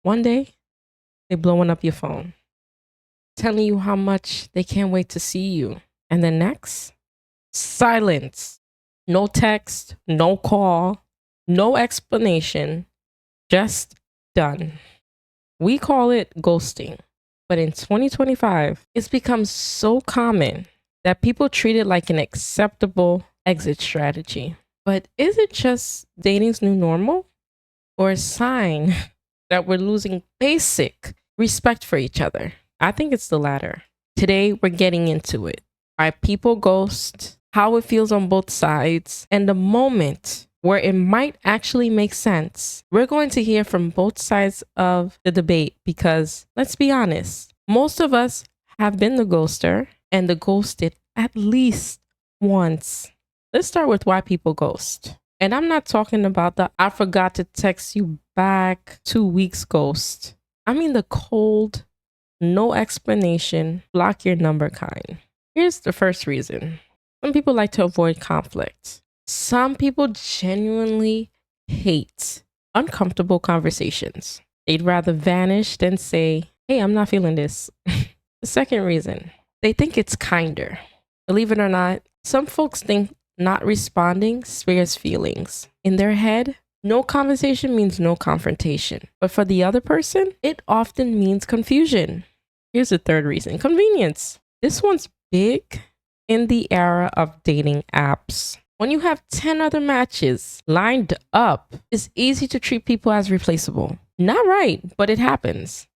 One day, they blowing up your phone, telling you how much they can't wait to see you. And then next, silence. No text, no call, no explanation, just done. We call it ghosting. But in 2025, it's become so common that people treat it like an acceptable exit strategy. But is it just dating's new normal or a sign that we're losing basic respect for each other? I think it's the latter. Today, we're getting into it. Why people ghost, how it feels on both sides, and the moment where it might actually make sense. We're going to hear from both sides of the debate because, let's be honest, most of us have been the ghoster and the ghosted at least once. Let's start with why people ghost. And I'm not talking about the I forgot to text you back 2 weeks ghost. I mean the cold, no explanation, block your number kind. Here's the first reason. Some people like to avoid conflict. Some people genuinely hate uncomfortable conversations. They'd rather vanish than say, hey, I'm not feeling this. The second reason, they think it's kinder. Believe it or not, some folks think not responding spares feelings. In their head, no conversation means no confrontation. But for the other person, it often means confusion. Here's the third reason, convenience. This one's big in the era of dating apps. When you have 10 other matches lined up, it's easy to treat people as replaceable. Not right, but it happens.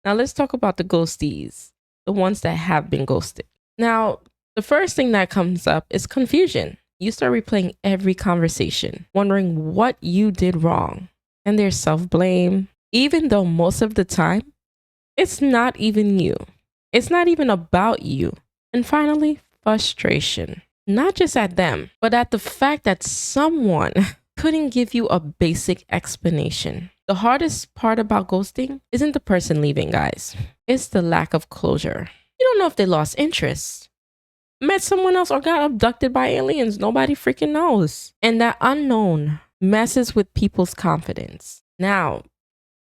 Now let's talk about the ghosties, the ones that have been ghosted. Now, the first thing that comes up is confusion. You start replaying every conversation, wondering what you did wrong. And there's self-blame, even though most of the time, it's not even you. It's not even about you. And finally, frustration. Not just at them, but at the fact that someone couldn't give you a basic explanation. The hardest part about ghosting isn't the person leaving, guys. It's the lack of closure. You don't know if they lost interest, met someone else, or got abducted by aliens. Nobody freaking knows. And that unknown messes with people's confidence. Now,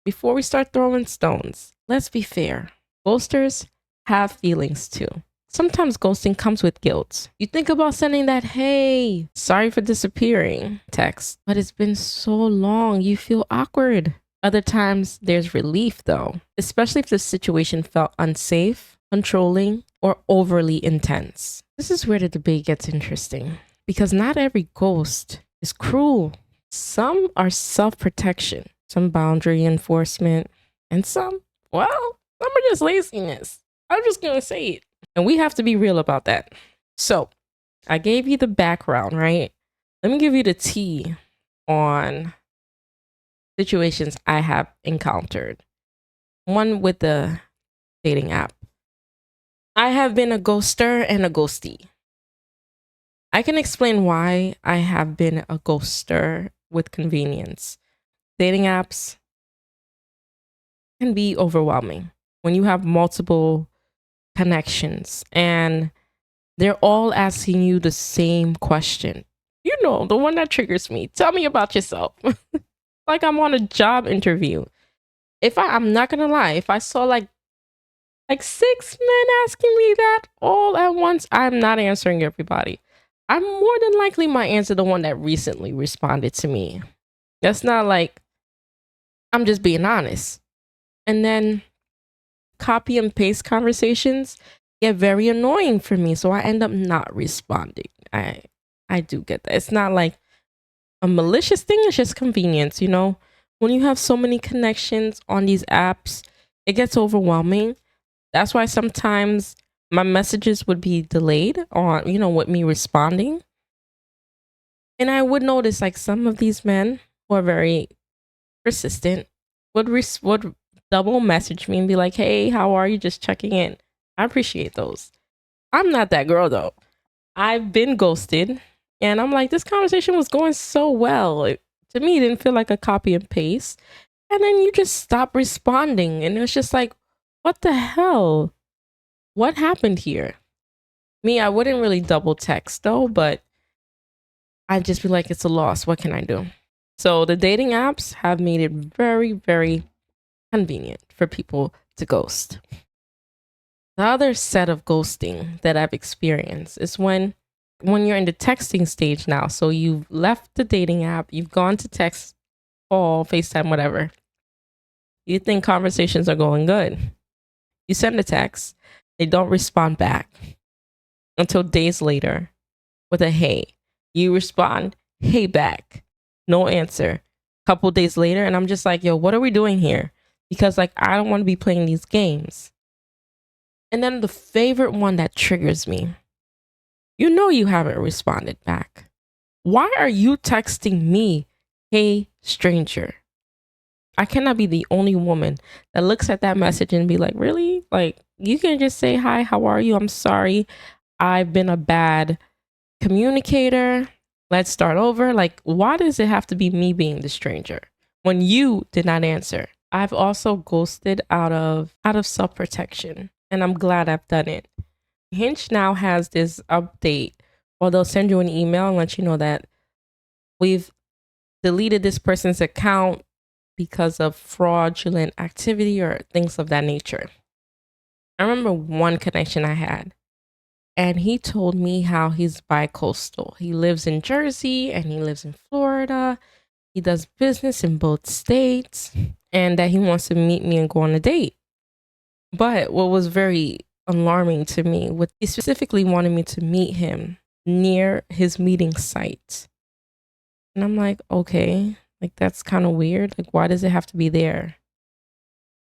before we start throwing stones, let's be fair. Ghosters have feelings too. Sometimes ghosting comes with guilt. You think about sending that, hey, sorry for disappearing text, but it's been so long, you feel awkward. Other times there's relief though, especially if the situation felt unsafe, controlling, or overly intense. This is where the debate gets interesting because not every ghost is cruel. Some are self-protection, some boundary enforcement, and some are just laziness. I'm just gonna say it. And we have to be real about that. So I gave you the background, right? Let me give you the tea on situations I have encountered. One with the dating app. I have been a ghoster and a ghostie. I can explain why I have been a ghoster with convenience. Dating apps can be overwhelming when you have multiple connections and they're all asking you the same question. You know, the one that triggers me. Tell me about yourself. Like I'm on a job interview. I'm not gonna lie, if I saw like 6 men asking me that all at once, I'm not answering everybody. I'm more than likely might answer the one that recently responded to me. That's not like, I'm just being honest. And then copy and paste conversations get very annoying for me, so I end up not responding. I do get that. It's not like a malicious thing, it's just convenience, you know? When you have so many connections on these apps, it gets overwhelming. That's why sometimes my messages would be delayed on, with me responding. And I would notice like some of these men who are very persistent would double message me and be like, hey, how are you? Just checking in. I appreciate those. I'm not that girl though. I've been ghosted and I'm like, this conversation was going so well. To me, it didn't feel like a copy and paste. And then you just stop responding. And it was just like, what the hell? What happened here? Me, I wouldn't really double text though, but I'd just be like, it's a loss. What can I do? So the dating apps have made it very, very convenient for people to ghost. The other set of ghosting that I've experienced is when you're in the texting stage now. So you've left the dating app, you've gone to text, call, FaceTime, whatever. You think conversations are going good. You send a text, they don't respond back until days later with a hey. You respond, hey back. No answer. Couple days later, and I'm just like, yo, what are we doing here? Because like I don't want to be playing these games. And then the favorite one that triggers me. You know you haven't responded back. Why are you texting me, hey stranger? I cannot be the only woman that looks at that message and be like, really? Like, you can just say, hi, how are you? I'm sorry. I've been a bad communicator. Let's start over. Like, why does it have to be me being the stranger when you did not answer? I've also ghosted out of self-protection, and I'm glad I've done it. Hinge now has this update, or they'll send you an email and let you know that we've deleted this person's account because of fraudulent activity or things of that nature. I remember one connection I had, and he told me how he's bi-coastal. He lives in Jersey and he lives in Florida. He does business in both states, and that he wants to meet me and go on a date. But what was very alarming to me, he specifically wanted me to meet him near his meeting site. And I'm like, okay, like that's kind of weird. Like, why does it have to be there?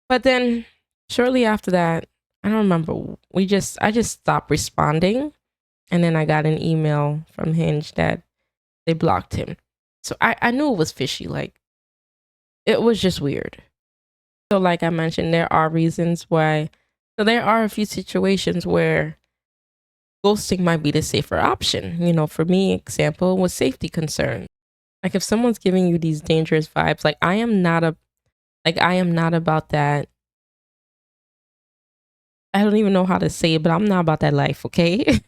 But then shortly after that, I don't remember, I just stopped responding. And then I got an email from Hinge that they blocked him. So I knew it was fishy. Like, it was just weird. So like I mentioned, there are reasons why. So there are a few situations where ghosting might be the safer option. You know, for me, example was safety concern. Like if someone's giving you these dangerous vibes, like I am not about that. I don't even know how to say it, but I'm not about that life, okay?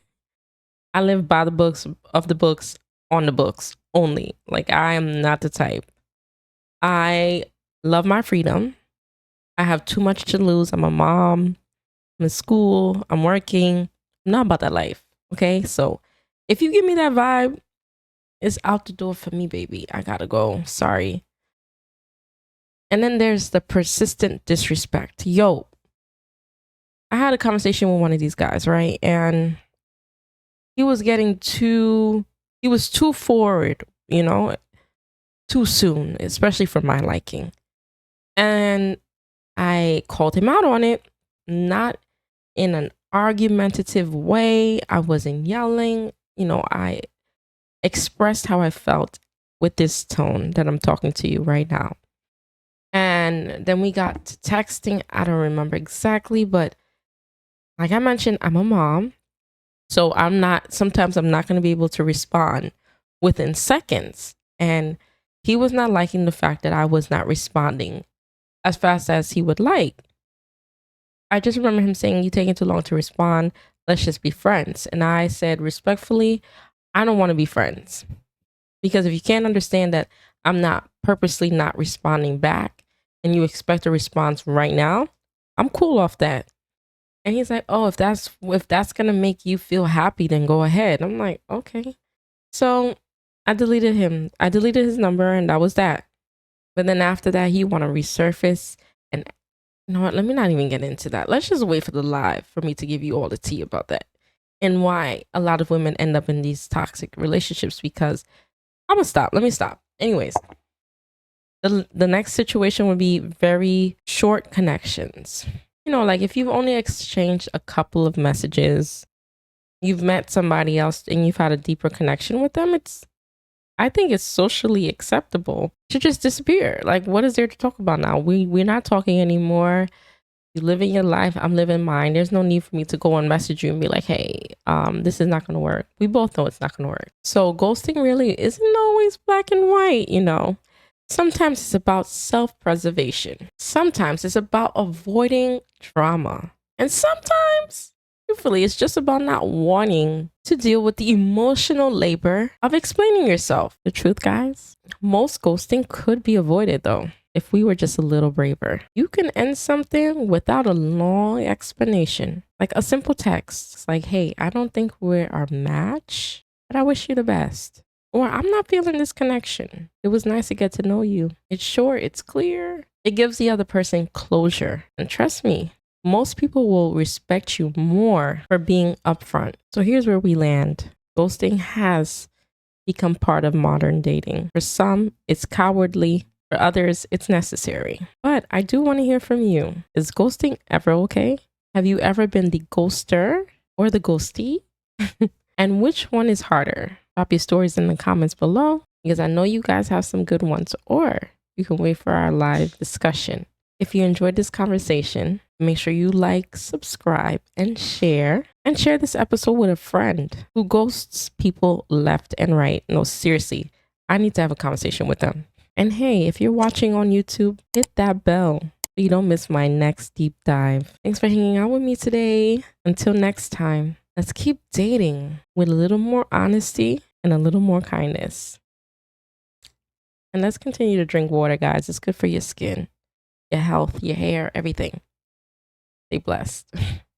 I live by the books, of the books, on the books only. Like I am not the type. I love my freedom. I have too much to lose. I'm a mom. I'm in school. I'm working. I'm not about that life. Okay. So if you give me that vibe, it's out the door for me, baby. I gotta go. Sorry. And then there's the persistent disrespect. Yo, I had a conversation with one of these guys, right? And he was too forward, you know, too soon, especially for my liking. And I called him out on it, not in an argumentative way. I wasn't yelling. You know, I expressed how I felt with this tone that I'm talking to you right now. And then we got to texting. I don't remember exactly, but like I mentioned, I'm a mom. So sometimes I'm not going to be able to respond within seconds. And he was not liking the fact that I was not responding as fast as he would like. I just remember him saying, "You taking too long to respond. Let's just be friends." And I said, respectfully, I don't want to be friends. Because if you can't understand that I'm not purposely not responding back and you expect a response right now, I'm cool off that. And he's like, "Oh, if that's going to make you feel happy, then go ahead." I'm like, okay. So I deleted him. I deleted his number and that was that. But then after that, he want to resurface. And you know what? Let me not even get into that. Let's just wait for the live for me to give you all the tea about that and why a lot of women end up in these toxic relationships. Because I'm gonna stop. Let me stop. Anyways, the next situation would be very short connections. You know, like if you've only exchanged a couple of messages, you've met somebody else and you've had a deeper connection with them, I think it's socially acceptable to just disappear. Like, what is there to talk about now? We're not talking anymore. You living your life, I'm living mine. There's no need for me to go and message you and be like, hey, this is not going to work. We both know it's not going to work. So ghosting really isn't always black and white, you know. Sometimes it's about self-preservation. Sometimes it's about avoiding drama. And sometimes, truthfully, it's just about not wanting to deal with the emotional labor of explaining yourself. The truth, guys, most ghosting could be avoided though. if we were just a little braver. You can end something without a long explanation, like a simple text. It's like, hey, I don't think we're our match, but I wish you the best. Or I'm not feeling this connection. It was nice to get to know you. It's short, it's clear. It gives the other person closure. And trust me, most people will respect you more for being upfront. So here's where we land. Ghosting has become part of modern dating. For some, it's cowardly. For others, it's necessary. But I do want to hear from you. Is ghosting ever okay? Have you ever been the ghoster or the ghostee? And which one is harder? Drop your stories in the comments below because I know you guys have some good ones, or you can wait for our live discussion. If you enjoyed this conversation, make sure you like, subscribe, and share. And share this episode with a friend who ghosts people left and right. No, seriously, I need to have a conversation with them. And hey, if you're watching on YouTube, hit that bell so you don't miss my next deep dive. Thanks for hanging out with me today. Until next time, let's keep dating with a little more honesty and a little more kindness. And let's continue to drink water, guys. It's good for your skin, your health, your hair, everything. Stay blessed.